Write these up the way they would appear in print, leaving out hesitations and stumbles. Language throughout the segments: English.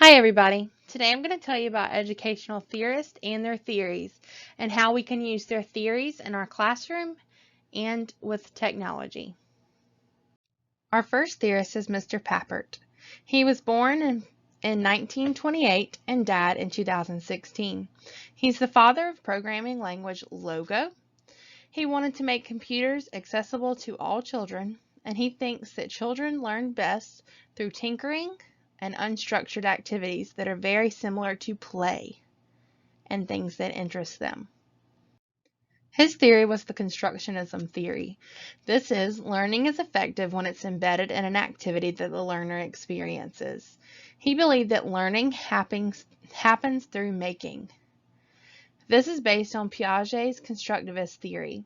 Hi everybody. Today I'm going to tell you about educational theorists and their theories and how we can use their theories in our classroom and with technology. Our first theorist is Mr. Papert. He was born in 1928 and died in 2016. He's the father of programming language Logo. He wanted to make computers accessible to all children, and he thinks that children learn best through tinkering and unstructured activities that are very similar to play and things that interest them. His theory was the constructionism theory. This is, learning is effective when it's embedded in an activity that the learner experiences. He believed that learning happens through making. This is based on Piaget's constructivist theory.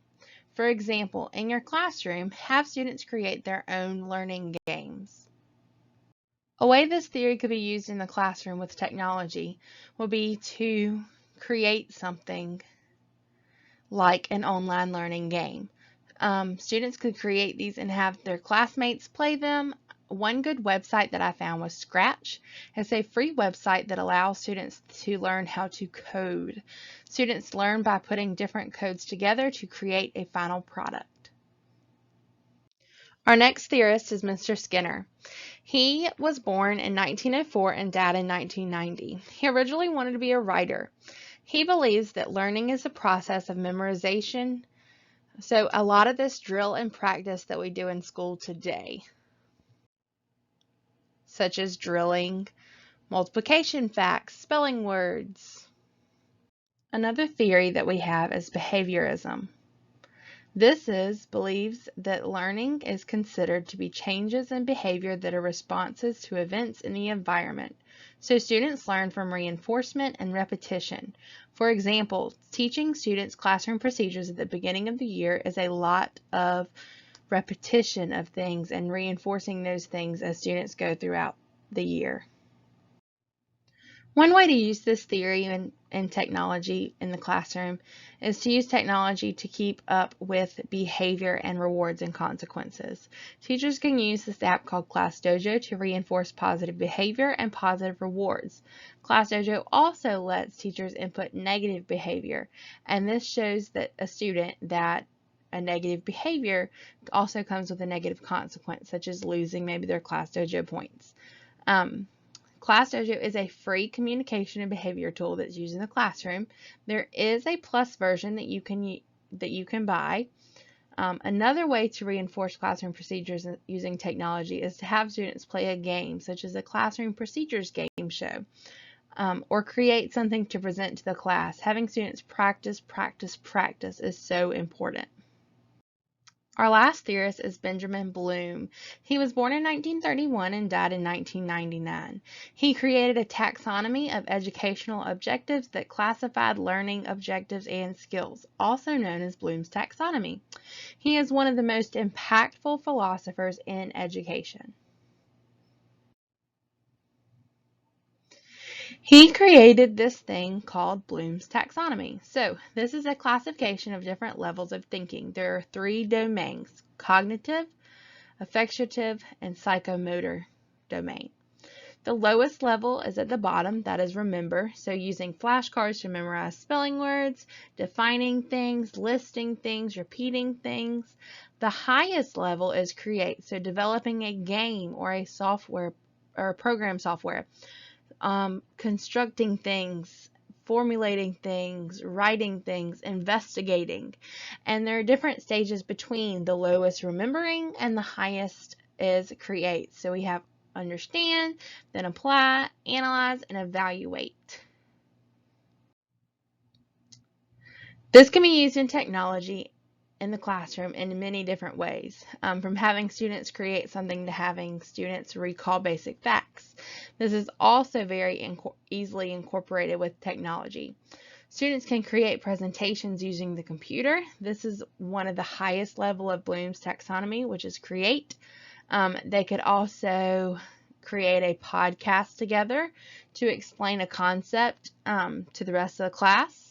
For example, in your classroom, have students create their own learning games. A way this theory could be used in the classroom with technology would be to create something like an online learning game. Students could create these and have their classmates play them. One good website that I found was Scratch. It's a free website that allows students to learn how to code. Students learn by putting different codes together to create a final product. Our next theorist is Mr. Skinner. He was born in 1904 and died in 1990. He originally wanted to be a writer. He believes that learning is a process of memorization, so a lot of this drill and practice that we do in school today, such as drilling, multiplication facts, spelling words. Another theory that we have is behaviorism. This believes that learning is considered to be changes in behavior that are responses to events in the environment. So students learn from reinforcement and repetition. For example, teaching students classroom procedures at the beginning of the year is a lot of repetition of things and reinforcing those things as students go throughout the year. One way to use this theory in technology in the classroom is to use technology to keep up with behavior and rewards and consequences. Teachers can use this app called ClassDojo to reinforce positive behavior and positive rewards. ClassDojo also lets teachers input negative behavior, and this shows that a student that a negative behavior also comes with a negative consequence, such as losing maybe their ClassDojo points. ClassDojo is a free communication and behavior tool that's used in the classroom. There is a plus version that you can buy. Another way to reinforce classroom procedures using technology is to have students play a game, such as a classroom procedures game show, or create something to present to the class. Having students practice is so important. Our last theorist is Benjamin Bloom. He was born in 1931 and died in 1999. He created a taxonomy of educational objectives that classified learning objectives and skills, also known as Bloom's taxonomy. He is one of the most impactful philosophers in education. He created this thing called Bloom's taxonomy. So this is a classification of different levels of thinking. There are 3 domains: cognitive, affective, and psychomotor domain. The lowest level is at the bottom, that is remember. So using flashcards to memorize spelling words, defining things, listing things, repeating things. The highest level is create, so developing a game or a software or a program software. Constructing things, formulating things, writing things, investigating. And there are different stages between the lowest remembering and the highest is create. So we have understand, then apply, analyze, and evaluate. This can be used in technology in the classroom in many different ways, from having students create something to having students recall basic facts. This is also very easily incorporated with technology. Students can create presentations using the computer. This is one of the highest level of Bloom's taxonomy, which is create. They could also create a podcast together to explain a concept to the rest of the class.